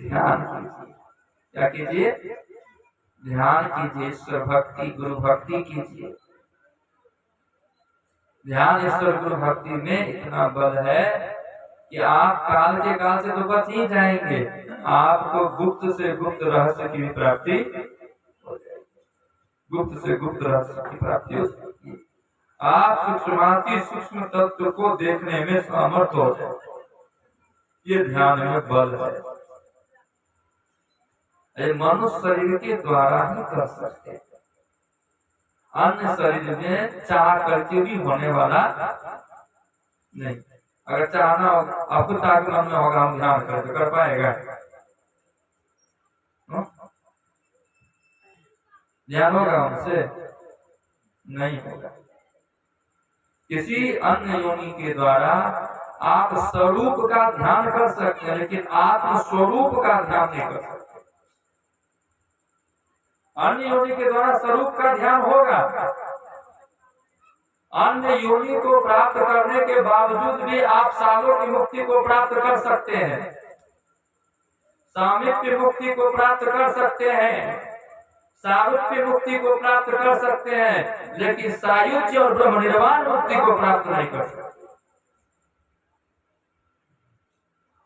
ध्यान कीजिए। क्या कीजिए? ध्यान कीजिए, ईश्वर भक्ति गुरु भक्ति कीजिए। ध्यान ईश्वर गुरु भक्ति में इतना बल है कि आप काल के काल से तो बच ही जाएंगे, आपको गुप्त से गुप्त रहस्य की प्राप्ति हो जाएगी। गुप्त से गुप्त रहस्य की प्राप्ति हो जाएगी। आप सूक्ष्माति सूक्ष्म तत्व को देखने में समर्थ हो जाए। ये ध्यान में बल है। ये मनुष्य शरीर के द्वारा ही कर सकते हैं। अन्य शरीर में चाह करके भी होने वाला नहीं। अगर चाहना आपको ताकि मन में होगा, हम ध्यान करके कर पाएगा? ध्यान होगा हमसे? नहीं होगा। किसी अन्य योनि के द्वारा आप स्वरूप का ध्यान कर सकते हैं, लेकिन आत्म स्वरूप का ध्यान नहीं कर सकते। अन्य योनि के द्वारा स्वरूप का ध्यान होगा। अन्य योनि को प्राप्त करने के बावजूद भी आप सालों की मुक्ति को प्राप्त कर सकते हैं, सामीप्य मुक्ति को प्राप्त कर सकते हैं, सारूप्य मुक्ति को प्राप्त कर सकते हैं, लेकिन सायुज्य और ब्रह्म निर्वाण मुक्ति को प्राप्त नहीं कर सकते।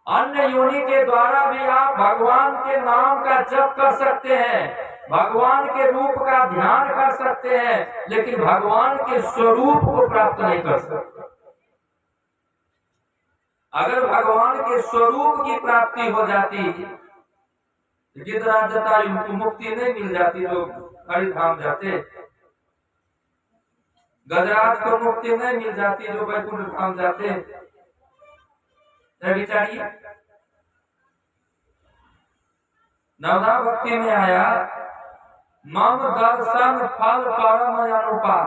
अन्य योनि के द्वारा भी आप भगवान के नाम का जप कर सकते हैं, भगवान के रूप का ध्यान कर सकते हैं, लेकिन भगवान के स्वरूप को प्राप्त नहीं कर सकते। अगर भगवान के स्वरूप की प्राप्ति हो जाती, गिरिराज जटायु को मुक्ति नहीं मिल जाती, लोग हरिधाम जाते। गजराज को मुक्ति नहीं मिल जाती, जो वैकुंठ धाम जाते। विचारिए, नवधा भक्ति में आया, मम दर्शन फल परम अनुपा,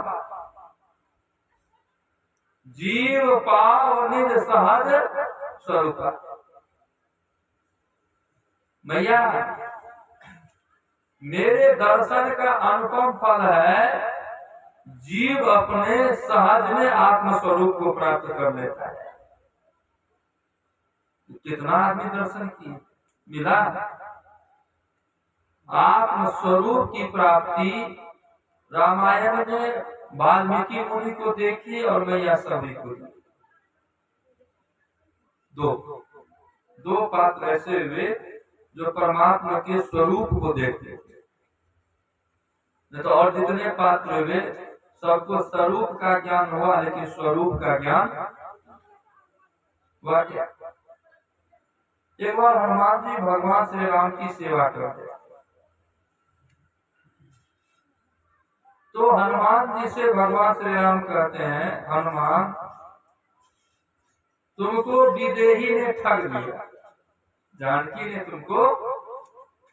जीव पाव निज सहज स्वरूपा। मैया, मेरे दर्शन का अनुपम फल है, जीव अपने सहज में आत्म स्वरूप को प्राप्त कर लेता है। कितना आदमी दर्शन किए, मिला? आत्म स्वरूप की प्राप्ति रामायण में वाल्मीकि मुनि को देखिए और मैया सभी को। दो पात्र ऐसे हुए जो परमात्मा के स्वरूप को देखते थे। नहीं तो और जितने पात्र हुए सबको स्वरूप का ज्ञान हुआ, लेकिन स्वरूप का ज्ञान हुआ क्या? एक बार हनुमान जी भगवान श्री राम की सेवा करते, तो हनुमान जी से भगवान श्री राम कहते हैं, हनुमान तुमको विदेही ने ठग लिया, जानकी ने तुमको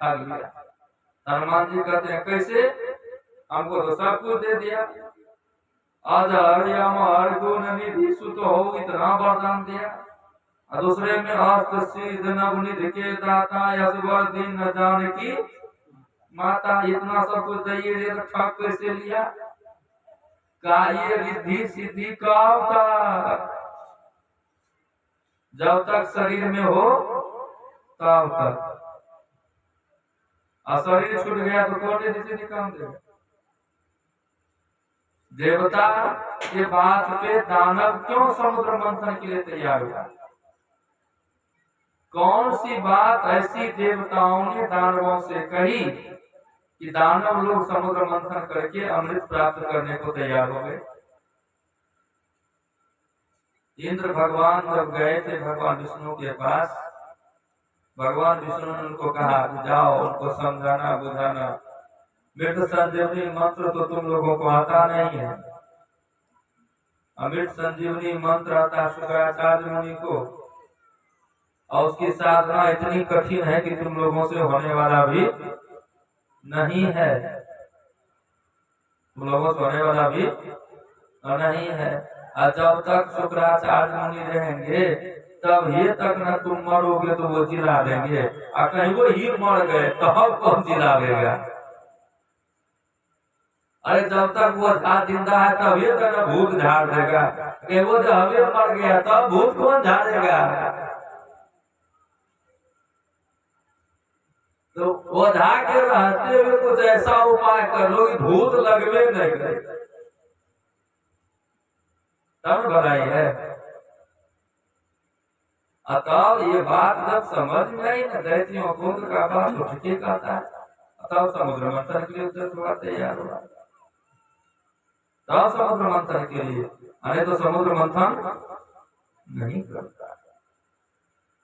ठग लिया। हनुमान जी कहते हैं, कैसे? हमको तो सब कुछ दे दिया, अजर अमर गुण निधि सुत हो, इतना वरदान दिया। और दूसरे में अष्ट सिद्ध नवनिधि के दाता, यशवर दिन न जानकी माता, इतना सब कुछ दिए, तो ठग कैसे लिया? का ये रिद्धि सिद्धि कब तक? जब तक शरीर में हो तब तक, और शरीर छूट गया तो कौन रिद्धि सिद्धि काम देगा? देवता के बात पे दानव क्यों समुद्र मंथन के लिए तैयार हुआ? कौन सी बात ऐसी देवताओं ने दानवों से कही कि दानव लोग समुद्र मंथन करके अमृत प्राप्त करने को तैयार हो गए? इंद्र भगवान जब गए थे भगवान विष्णु के पास, भगवान विष्णु ने उनको कहा कि जाओ उनको समझाना बुझाना, मृत संजीवनी मंत्र तो तुम लोगों को आता नहीं है। अमृत संजीवनी मंत्र आता शुक्राचार्य मुनि को, और उसकी साधना इतनी कठिन है कि तुम लोगों से होने वाला भी नहीं है, तुम लोगों से होने वाला भी नहीं है। और जब तक शुक्राचार्य मुनि रहेंगे तब ये तक न तुम मरोगे तो वो जिला देंगे, और कहीं वो ही मर गए तो हम कौन जिलावेगा? अरे जब तक वो जिंदा है तब ये तक भूत झाड़ देगा, कि वो जब मर गया तब भूत कौन झाड़ेगा? तो ओझा के रहते हुए कुछ ऐसा उपाय कर लो कि भूत लगवे नहीं करे, तब भलाई है। अतः ये बात जब समझ में आई ना, दैत्यों को का बात उठ के कहता है, तब समुद्र मंथन के लिए उद्यत हुआ, तैयार हुआ। तब समुद्र मंथन के लिए, अरे तो समुद्र मंथन नहीं करता,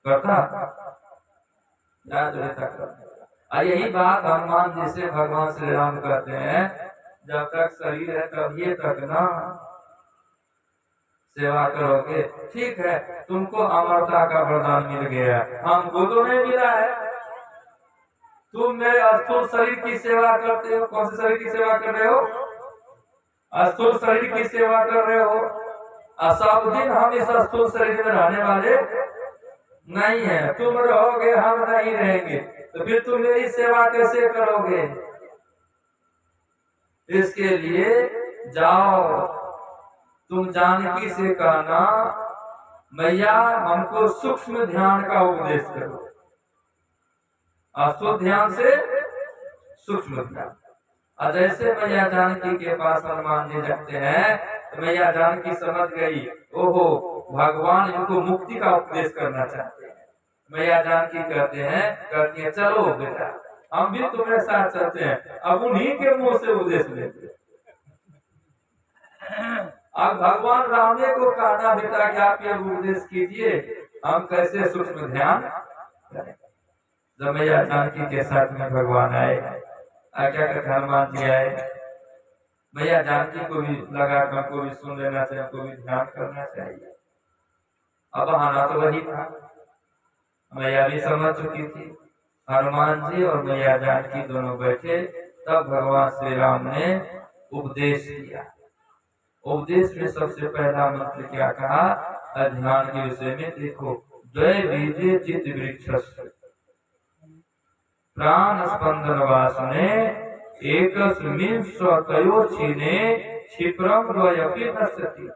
करता याद रहता करता। यही बात हनुमान जी से भगवान श्री राम कहते हैं, जब तक शरीर है तभी तक ना सेवा करोगे। ठीक है, तुमको अमरता का वरदान मिल गया, हमको तो नहीं मिला है। तुम मेरे स्थूल शरीर की सेवा करते हो। कौन से शरीर की सेवा कर रहे हो? स्थूल शरीर की सेवा कर रहे हो। सब दिन हम इस स्थूल शरीर में रहने वाले नहीं है, तुम रहोगे हम नहीं रहेंगे, तो फिर तुम मेरी सेवा कैसे करोगे? इसके लिए जाओ, तुम जानकी से कहना, मैया हमको सूक्ष्म ध्यान का उपदेश करो। स्थूल ध्यान से सूक्ष्म ध्यान। जैसे मैया जानकी के पास हनुमान जी जाते हैं, तो मैया जानकी समझ गई, ओहो भगवान इनको मुक्ति का उपदेश करना चाहते हैं। मैया जानकी कहती है चलो बेटा, हम भी तुम्हारे साथ चलते हैं। अब उन्हीं के मुंह से उपदेश लेते। अब भगवान राम ने को कहना, बेटा कि आप ये उपदेश कीजिए, हम कैसे सूक्ष्म ध्यान करें। जब मैया जानकी के साथ में भगवान आए, क्या कहते हनुमान जी आए, मैया जानकी को भी लगा कि हमको भी सुन लेना चाहिए, हमको भी ध्यान करना चाहिए। अब आना तो वही था, मैया भी समझ चुकी थी। हनुमान जी और मैया जानकी दोनों बैठे, तब भगवान श्री राम ने उपदेश दिया। उपदेश में सबसे पहला मंत्र क्या कहा? ध्यान के विषय में देखो, जय बीजे चित वृक्ष प्राण स्पंदन वासने एकस्मिन् स्वतयोच्छिने क्षिप्रम द्वयपि नश्यति।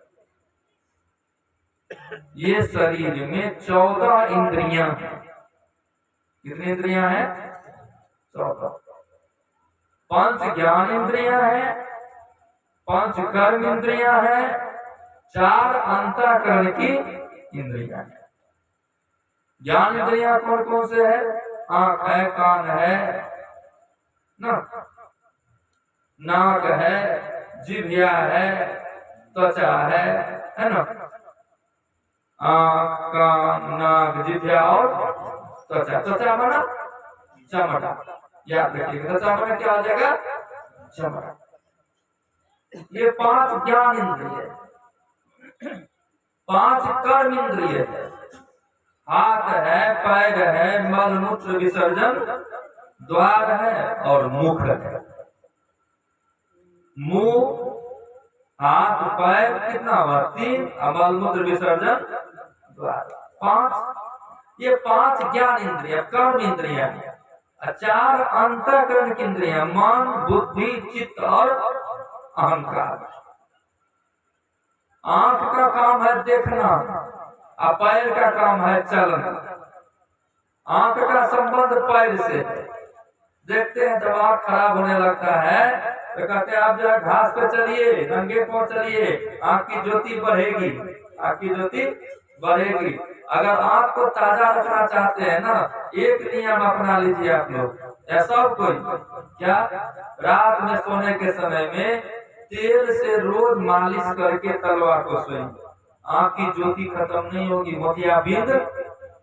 ये शरीर में 14 इंद्रियां हैं। कितनी इंद्रियां हैं? 14। 5 ज्ञान इंद्रियां हैं, 5 कर्म इंद्रियां हैं, 4 अंतःकरण की इंद्रियां हैं। ज्ञान इंद्रियां कौन कौन से है? आंख है, कान है ना, नाक है, जिह्वा है, त्वचा है ना। आंख, कान, नाक, जिह्वा और त्वचा। त्वचा माना चमड़ा, याद रखिएगा। त्वचा माना क्या हो जाएगा? चमड़ा। ये 5 ज्ञान इंद्रिय, 5 कर्म इंद्रिय है। हाथ है, पैर है, मल मूत्र विसर्जन द्वार है और मुख है। मुंह, हाथ, पैर कितना हुआ? 3, मल मूत्र विसर्जन द्वार 5। ये 5 ज्ञान इंद्रिय, कर्म इंद्रिया, 4 अंतःकरण की इंद्रिया, मन, बुद्धि, चित्त और अहंकार। आंख का काम है देखना, पैर का काम है चलना। आंख का संबंध पैर से। देखते हैं जब आंख खराब होने लगता है तो कहते हैं आप जरा घास पे चलिए, नंगे पांव चलिए, आंख की ज्योति बढ़ेगी, आंख की ज्योति बढ़ेगी। अगर आंख को ताजा रखना चाहते हैं ना, एक नियम अपना लीजिए आप लोग। ऐसा कोई क्या? रात में सोने के समय में तेल से रोज मालिश करके तलवार को सोएंगे, आंख की ज्योति खत्म नहीं होगी, मोतियाबिंद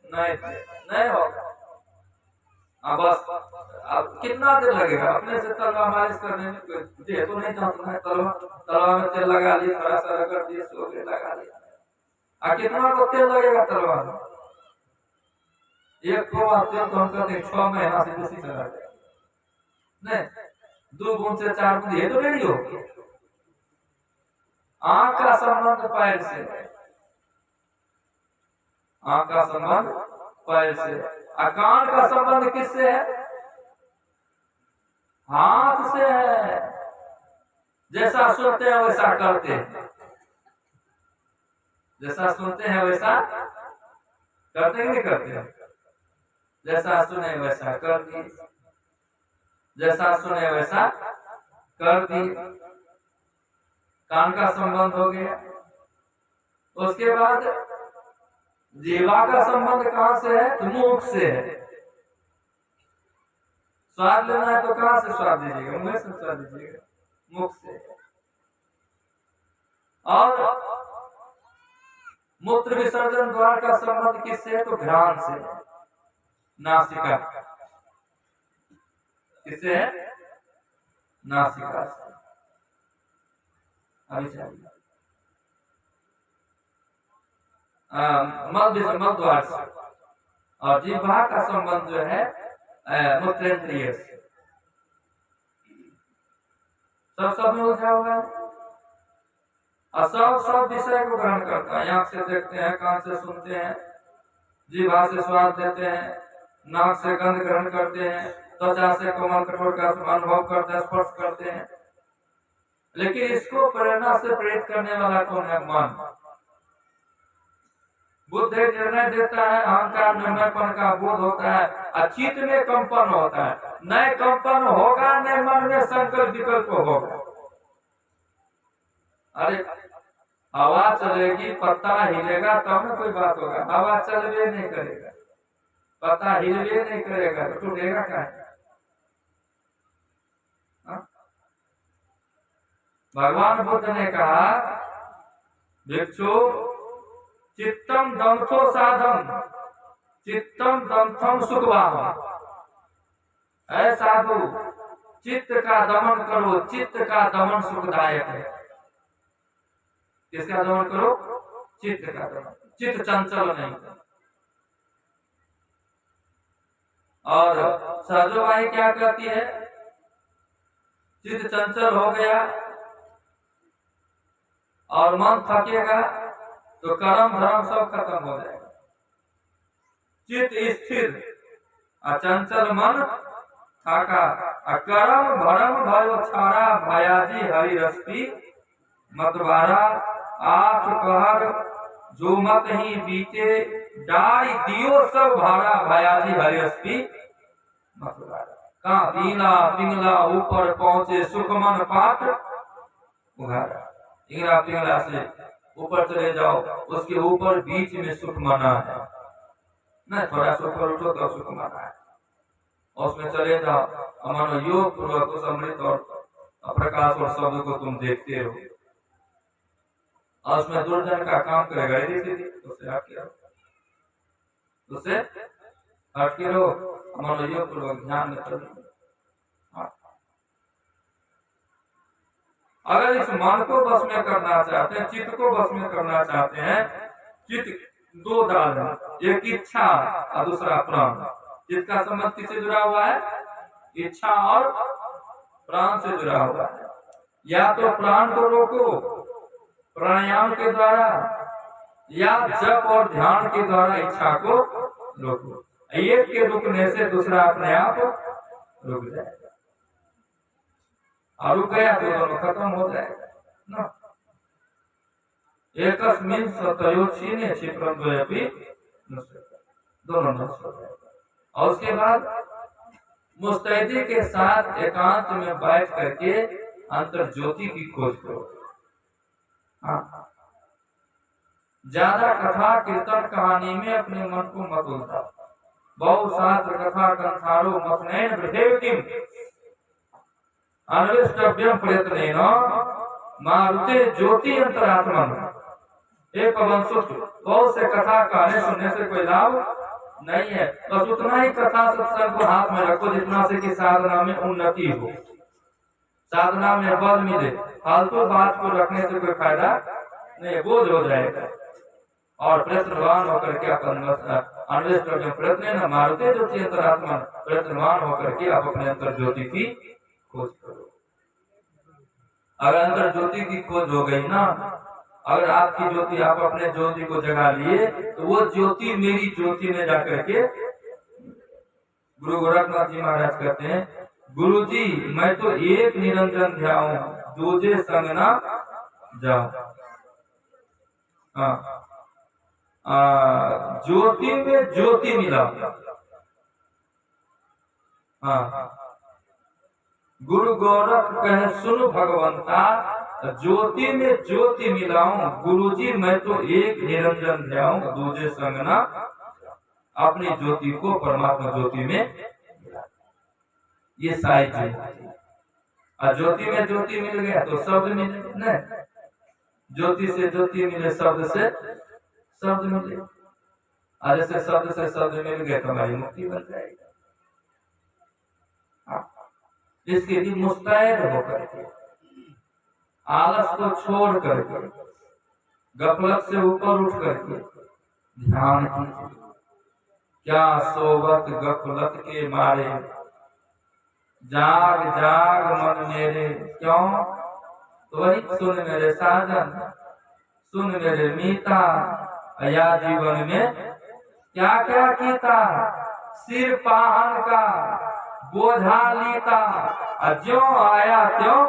नहीं होगा। बस अब कितना देर लगेगा अपने से तलवार मालिश करने में? कोई तो नहीं चाहता है। तलवार में तेल लगा लिया, थोड़ा सा रगड़ दिया, सो गए, लगा लिया। कितना को तेल लगेगा तलवार में? एक तेल तो हम कहते हैं 6 महीना से बेसी चला जाएगा। नहीं, 2 बूंद से 4 बूंद ये तो नहीं होगी। आंख का संबंध पैर से, आंख का संबंध पैर से। कान का संबंध किससे है? हाथ से है। जैसा सुनते हैं वैसा करते हैं, जैसा सुनते हैं वैसा करते हैं, नहीं करते हैं? जैसा सुने वैसा कर दिए। जैसा सुने वैसा कर दिए। कान का संबंध हो गया। उसके बाद जीवा का संबंध कहां से है? तो मुख से है। स्वाद लेना है तो कहां से स्वाद दीजिएगा? मुंह से स्वाद दीजिएगा, मुख से। और मूत्र विसर्जन द्वार का संबंध किससे है? तो घ्राण से, नासिका। किससे है? नासिका से। अभी चलिए मल द्वार से। और जिह्वा का संबंध जो है मूत्रेंद्रिय से। सब में उलझा हुआ है और सब विषय को ग्रहण करता है। आंख से देखते हैं, कान से सुनते हैं, जीवा से स्वाद देते हैं, नाक से गंध ग्रहण करते हैं, त्वचा से कोमल कठोर का अनुभव करते हैं, स्पर्श करते हैं। लेकिन इसको प्रेरणा से प्रेरित करने वाला कौन है? मन। बुद्ध निर्णय देता है, अहंकार निर्णयपन का बोध होता है, अचित में कंपन होता है। नए कंपन होगा, नए मन में संकल्प विकल्प होगा। अरे हवा चलेगी, पत्ता हिलेगा तब ना कोई बात होगा। हवा चलवे नहीं करेगा, पत्ता हिलवे नहीं करेगा तो टूटेगा क्या? भगवान बुद्ध ने कहा, भिक्षु चित्तम दंथो साधम, चित्तम दंथम सुखवाहम। ऐ साधु, चित्त का दमन करो, चित्त का दमन सुखदायक है। किसका दमन करो? चित्त का दमन। चित्त चंचल नहीं। और सहजोबाई क्या कहती है? चित्त चंचल हो गया और मन थकेगा तो कर्म धर्म सब खत्म हो जाएगा। चित्त स्थिर, अचंचल मन थाका, कर्म भरम भयो छाड़ा, भयाजी हरि रस्पी मतवारा। आठ पहर जो मत ही बीते, डारी दियो सब भाड़ा, भयाजी हरि रस्पी मतवारा। कहाँ पीला पिंगला ऊपर पहुंचे, सुखमन पाठ उघारा। इंगला पिंगला से ऊपर चले जाओ, उसके ऊपर बीच में सुख मना है ना। थोड़ा सा ऊपर उठो तो सुख मना है, और उसमें चले जाओ, अमनो योग पूर्वक उस अमृत और प्रकाश और शब्द को तुम देखते हो। और उसमें दुर्जन का काम करेगा, उससे हट के रहो, उससे हट के रहो, अमनो योग पूर्वक ध्यान में चलो। अगर इस मन को बस में करना चाहते हैं, चित्त को बस में करना चाहते हैं, चित्त दो दाल है, एक इच्छा और दूसरा प्राण। चित्त का संबंध किससे जुड़ा हुआ है? इच्छा और प्राण से जुड़ा हुआ है। या तो प्राण को रोको प्राणायाम के द्वारा, या जप और ध्यान के द्वारा इच्छा को रोको। एक के रुकने से दूसरा अपने आप रुक जाएगा, और रुक गया तो दोनों खत्म हो जाएगा ना। एकस्मिन् सतयोक्षीणे क्षिप्रं द्वयमपि दोनों नष्ट हो जाएगा। और उसके बाद मुस्तैदी के साथ एकांत में बैठ करके अंतर ज्योति की खोज करो। हाँ, ज्यादा कथा कीर्तन कहानी में अपने मन को मत उलझाओ। बहु शास्त्र कथा कंथारो मथनैन वृद्धेवतिम अन्वेष्टव्यम प्रयत्नेन मारुते ज्योति अंतरात्मन। एक पवन सूत्र, बहुत से कथा कहने सुनने से कोई लाभ नहीं है। बस उतना ही कथा सत्संग को हाथ में रखो जितना से कि साधना में उन्नति हो, साधना में बल मिले। फालतू बात को रखने से कोई फायदा नहीं, बोझ हो जाएगा। और प्रयत्नवान होकर के अपन प्रयत्न न मारुते ज्योति अंतरात्मा, प्रयत्नवान होकर के आप अपने अंतर ज्योति की खोज करो। अगर अंतर ज्योति की खोज हो गई ना, अगर आपकी ज्योति, आप अपने ज्योति को जगा लिए, तो वो ज्योति मेरी ज्योति में जाकर के, गुरु गोरखनाथ जी महाराज कहते हैं, गुरु जी मैं तो एक निरंजन ध्याऊं, दूजे संग ना जाऊं। ज्योति में ज्योति मिला। हाँ, गुरु गोरख कहे सुन भगवंता, ज्योति में ज्योति मिलाऊं, गुरुजी मैं तो एक निरंजन ध्याऊं, दूजे संग ना अपनी ज्योति को परमात्मा ज्योति में। ये साई ज्योति, और ज्योति में ज्योति मिल गया तो शब्द मिले न, ज्योति से ज्योति मिले, शब्द से शब्द मिले, और जैसे शब्द से शब्द मिल गए तो हमारी मुक्ति बन जाएगी। इसके लिए मुस्तैद होकर के, आलस को छोड़ करके, गफलत से ऊपर उठ करके ध्यान कीजिए। क्या सोबत गफलत के मारे, जाग जाग मन मेरे, क्यों? तो वही सुन मेरे साजन, सुन मेरे मीता, या जीवन में क्या क्या कीता, सिर पाहन का बोझा लीता, ज्यों आया त्यों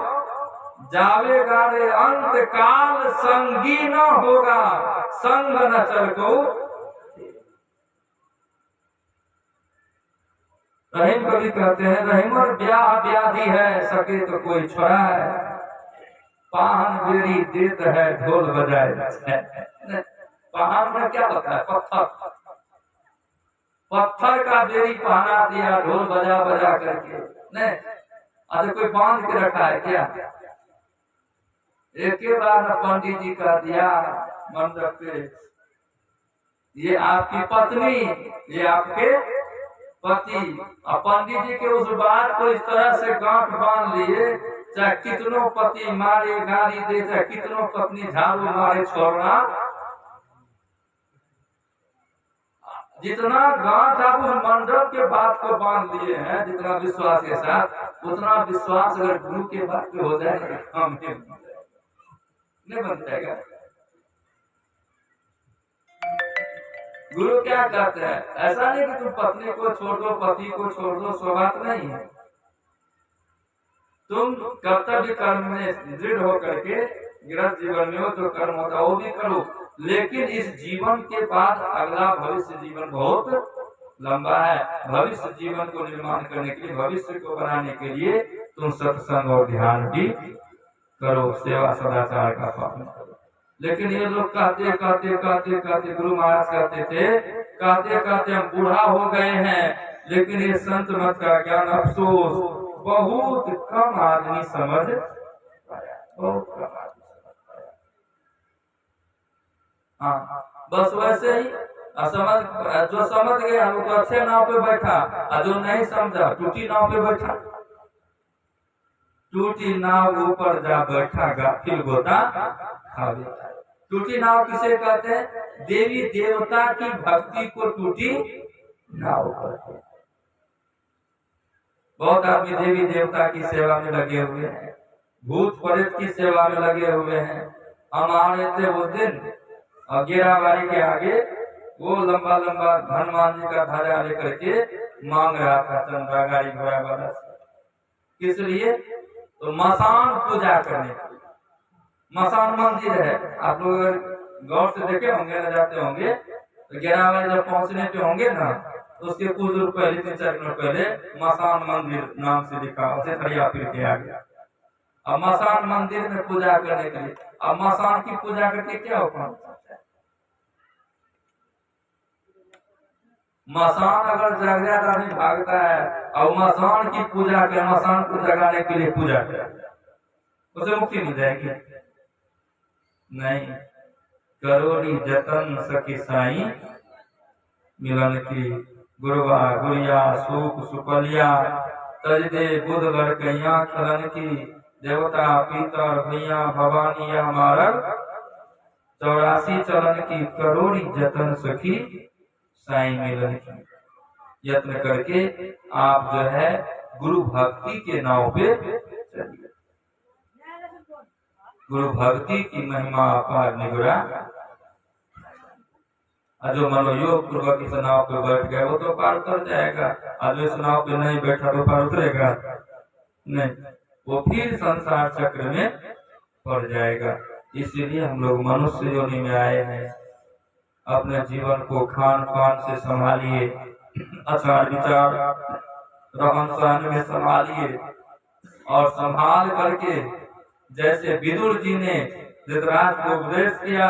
जावेगा रे, अंत काल संगी न होगा, संग न चल को। रहीम कवि कहते हैं, रहीमर ब्याह व्याधि है, सके तो कोई छोड़ा है, पाहन बेड़ी देत है ढोल बजाए। पाहन में क्या होता है? पत्थर, पत्थर का बेड़ी पहना दिया ढोल बजा बजा करके। नहीं, अच्छा कोई बांध के रखा है क्या? एक ही बार पंडित जी का दिया मंडप पे, ये आपकी पत्नी, ये आपके पति, और पंडित जी के उस बात को इस तरह से गांठ बांध लिए, चाहे कितनों पति मारे गाली दे, चाहे कितनों पत्नी झाड़ू मारे छोड़ना, जितना गांठ आप उस मंडप के बात को बांध लिए हैं, जितना विश्वास के साथ, उतना विश्वास अगर गुरु के बात पे हो जाए तो हम नहीं बन जाएगा। गुरु क्या कहते हैं? ऐसा नहीं कि तुम पत्नी को छोड़ दो, पति को छोड़ दो, सो बात नहीं है। तुम कर्तव्य कर्म में दृढ़ होकर के गृहस्थ जीवन में हो, जो कर्म होता है वो भी करो, लेकिन इस जीवन के बाद अगला भविष्य जीवन बहुत लंबा है। भविष्य जीवन को निर्माण करने के लिए, भविष्य को बनाने के लिए तुम सत्संग और ध्यान भी करो, सेवा सदाचार का पालन करो। लेकिन ये लोग कहते कहते कहते कहते, गुरु महाराज कहते थे, कहते कहते हम बूढ़ा हो गए हैं, लेकिन ये संत मत का ज्ञान अफसोस बहुत कम आदमी समझ पाया, बहुत कम आदमी समझ पाया। हाँ, बस वैसे ही समझ, जो समझ गया वो तो अच्छे नाव पे बैठा, और जो नहीं समझा टूटी नाव पे बैठा। टूटी नाव ऊपर जा बैठा, गाफिल गोता खावे। टूटी नाव किसे कहते हैं? देवी देवता की भक्ति को टूटी नाव कहते हैं। बहुत आदमी देवी देवता की सेवा में लगे हुए हैं, भूत प्रेत की सेवा में लगे हुए हैं। हमारे थे उस दिन गिराबारी के आगे, वो लंबा लंबा हनुमान जी का ध्वजा लेकर के मांग रहा था चंद्रा गाड़ी घोड़ा वाला। किस लिए? तो मसान पूजा करने के लिए। मसान मंदिर है, आप लोग गौर से देखे होंगे, न जाते होंगे, तो गिराबारी जब पहुंचने पे होंगे ना, तो उसके कुछ दूर पहले, 3-4 मिनट पहले मसान मंदिर नाम से लिखा, उसे खड़िया फिर के आ गया। अब मसान मंदिर में पूजा करने के लिए, अब मसान की पूजा करके क्या होगा? मसान अगर जग जाता आदमी भागता है, और मसान की पूजा कर, मसान को जगाने के लिए पूजा कर, उसे मुक्ति मिल जाएगी? नहीं। करोड़ी जतन सखी साई मिलन की, गुरुआ गुड़िया सुख सुपलिया, तज दे बुध लड़कैया खलन की, देवता पीतर भैया भवानी या मारल, 84 चलन की, करोड़ी जतन सखी साई मिलन की। यत्न करके आप जो है गुरु भक्ति के नाव पे चलिए। गुरु भक्ति की महिमा अपार निगुरा। जो मनोयोग पूर्वक इस नाव पे बैठ गए वो तो पार उतर जाएगा, और जो इस नाव पे नहीं बैठा तो पार उतरेगा नहीं, वो फिर संसार चक्र में पड़ जाएगा। इसीलिए हम लोग मनुष्य योनि में आए हैं। अपने जीवन को खान पान से संभालिए, आचार विचार रहन सहन में संभालिए, और संभाल करके, जैसे विदुर जी ने धृतराष्ट्र को उपदेश किया,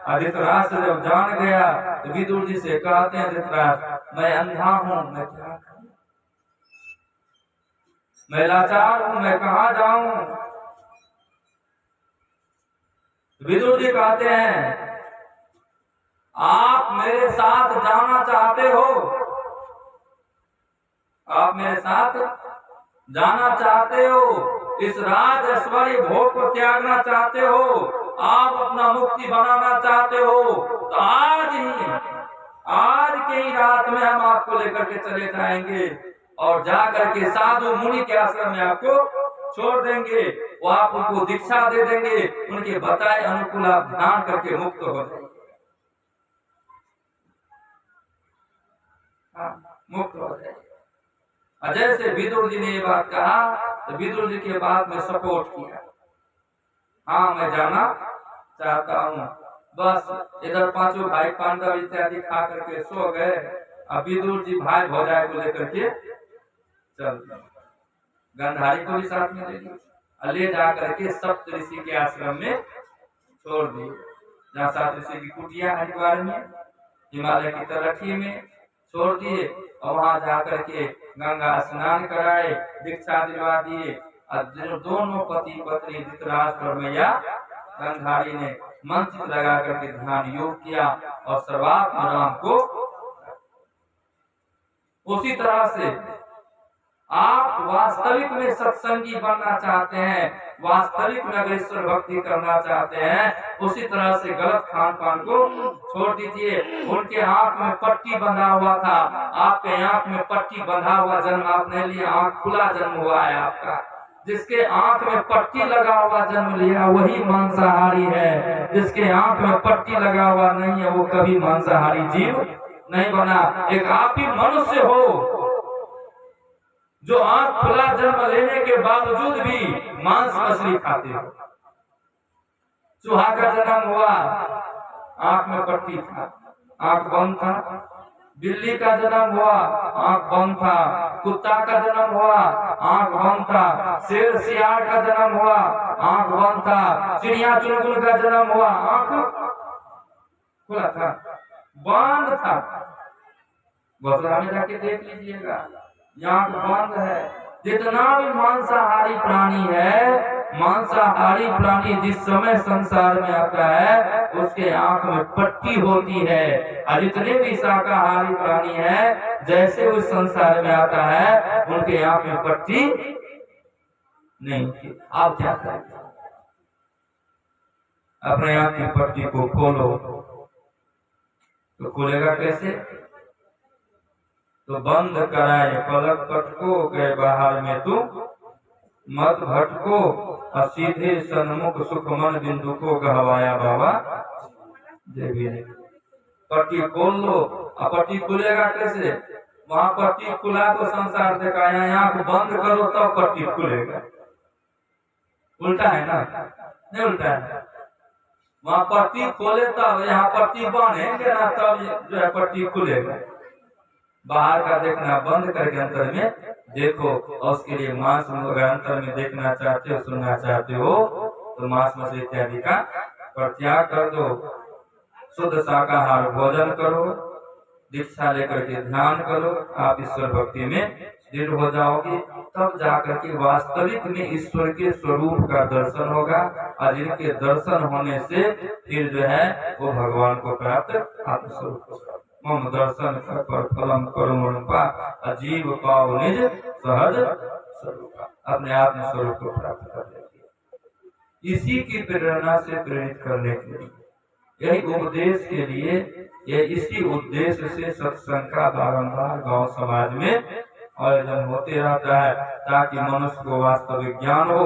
धृतराष्ट्र जब जान गया तो विदुर जी से कहते हैं, धृतराष्ट्र मैं अंधा हूँ, मैं क्या करूं, मैं लाचार हूँ, मैं कहाँ जाऊं। विदुर जी कहते हैं, आप मेरे साथ जाना चाहते हो, आप मेरे साथ जाना चाहते हो, इस राज ऐश्वर्य भोग को त्यागना चाहते हो, आप अपना मुक्ति बनाना चाहते हो, तो आज के ही रात में हम आपको लेकर के चले जाएंगे और जाकर के साधु मुनि के आश्रम में आपको छोड़ देंगे। वो आप उनको दीक्षा दे देंगे, उनके बताए अनुकूल आप ध्यान करके मुक्त हो जाएंगे, मुक्त हो जाएंगे। जैसे विदुर जी ने ये बात कहा तो विदुर जी के बात में सपोर्ट किया, हाँ मैं जाना चाहता हूँ। बस इधर पांचों भाई पांडव इत्यादि खा करके सो गए। अब विदुर जी भाई भौजाई को लेकर के चल, गंधारी को भी साथ में ले जा करके सप्त ऋषि के आश्रम में छोड़ दिए, जहाँ सात ऋषि की कुटिया हरिद्वार में हिमालय की तलहटी में छोड़ दिए, और वहां जाकर के गंगा स्नान कराए, दीक्षा दिलवा दिए। दोनों पति पत्नी धृतराष्ट्र और मैया गंधारी ने मंत्र लगा करके ध्यान योग किया और सर्वात्म राम को। उसी तरह से आप वास्तविक में सत्संगी बनना चाहते हैं, वास्तविक में अगर ईश्वर भक्ति करना चाहते हैं, उसी तरह से गलत खान पान को छोड़ दीजिए। उनके आंख में पट्टी बंधा हुआ था, आपके आंख में पट्टी बंधा हुआ जन्म आपने लिया, आंख खुला जन्म हुआ है आपका। जिसके आंख में पट्टी लगा हुआ जन्म लिया वही मांसाहारी है, जिसके आंख में पट्टी लगा हुआ नहीं है वो कभी मांसाहारी जीव नहीं बना। एक आप ही मनुष्य हो जो आंख खुला जन्म लेने के बावजूद भी मांस मछली खाते हो। चूहा का जन्म हुआ, आंख में पट्टी था, आंख बंद था। बिल्ली का जन्म हुआ, आंख बंद था। कुत्ता का जन्म हुआ, आंख बंद था। शेर सियार का जन्म हुआ, आंख बंद था। चिड़िया चुनमुन का जन्म हुआ, आंख खुला था, बंद था। गौशाला में जाके देख लीजिएगा, आंख बंद है। जितना भी मांसाहारी प्राणी है, मांसाहारी प्राणी जिस समय संसार में आता है उसके आंख में पट्टी होती है, और जितने भी शाकाहारी प्राणी है जैसे उस संसार में आता है उनके आंख में पट्टी नहीं होती। आप क्या करें, अपने आंख की पट्टी को खोलो, तो खोलेगा कैसे? तो बंद कराए पलक पटको के बाहर में तू मत भटको, और सीधे सन्मुख सुख मन बिंदु को गहवाया बाबा देवी ने। पट्टी खोल लो। अब पट्टी खुलेगा कैसे? वहाँ पट्टी खुला तो संसार देखा, यहाँ आंख बंद करो तब तो पट्टी खुलेगा। उल्टा है ना? नहीं उल्टा है। वहाँ पट्टी खोले तब, यहाँ पट्टी बांधेंगे ना तब जो है पट्टी खुलेगा। बाहर का देखना बंद करके अंतर में देखो, और उसके लिए मांस अगर अंतर में देखना चाहते हो, सुनना चाहते हो, तो मांस मछली इत्यादि का परित्याग कर दो। शुद्ध शाकाहार भोजन करो, दीक्षा लेकर के ध्यान करो, आप ईश्वर भक्ति में दृढ़ हो जाओगे। तब जाकर के वास्तविक में ईश्वर के स्वरूप का दर्शन होगा, और जिनके दर्शन होने से फिर जो है वो भगवान को प्राप्त आत्मस्वरूप होगा। मम दर्शन कर फलम करुण अजीव पाव निज सहज स्वरूप, अपने आप में स्वरूप को प्राप्त कर लेंगे। इसी की प्रेरणा से प्रेरित करने के लिए, यही उपदेश के लिए, ये इसी उद्देश्य से सत्संग का बारंबार गांव समाज में आयोजन होते रहता है, ताकि मनुष्य को वास्तविक ज्ञान हो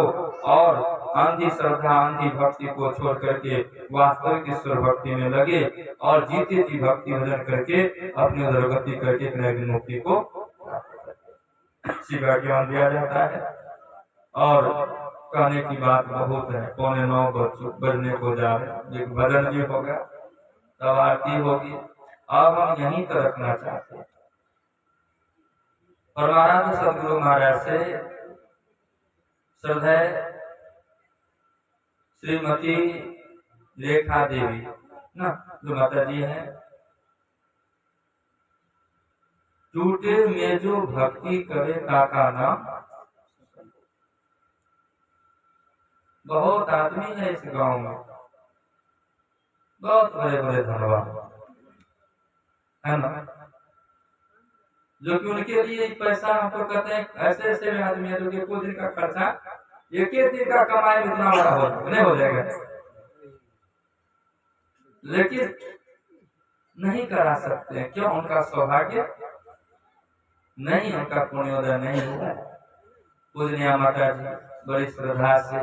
और अंधी श्रद्धा अंधी भक्ति को छोड़ करके वास्तविक ईश्वर भक्ति में लगे, और जीते जी भक्ति भजन करके अपनी उदरगति करके अपने मुक्ति को शिवा ज्ञान दिया जाता है। और कहने की बात बहुत है, 8:45 बजने को जा रहे, एक भजन भी होगा, तब आरती होगी। अब हम यहीं पर रखना चाहते हैं। परमानंद सदगुरु महाराज से श्रद्धेय श्रीमती रेखा देवी ना, जो माता जी हैं, टूटे में जो भक्ति करे काका नाम। बहुत आदमी है इस गांव में, बहुत बड़े बड़े धनवान है ना, जो कि उनके लिए पैसा हमको कहते हैं, ऐसे ऐसे में आदमी है जो कि कुछ दिन का खर्चा एक ही दिन का कमाई इतना बड़ा हो नहीं हो जाएगा, लेकिन नहीं करा सकते हैं। क्यों? उनका सौभाग्य नहीं, उनका पुण्योदय नहीं हुआ। पूजनीय माता जी बड़ी श्रद्धा से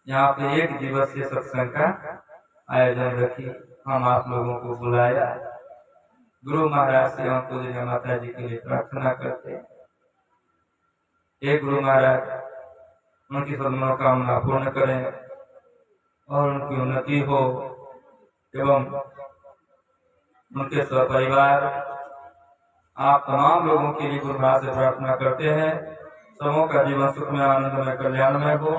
यहाँ पे एक दिवसीय सत्संग का आयोजन रखी, हम आप लोगों को बुलाया। गुरु महाराज से हम पूजनीय माता जी के लिए प्रार्थना करते हैं, हे गुरु महाराज उनकी सब मनोकामना पूर्ण करें और उनकी उन्नति हो एवं उनके सपरिवार आप तमाम लोगों के लिए गुरु महाराज से प्रार्थना करते हैं, सबों का जीवन सुख में आनंद में कल्याण में हो।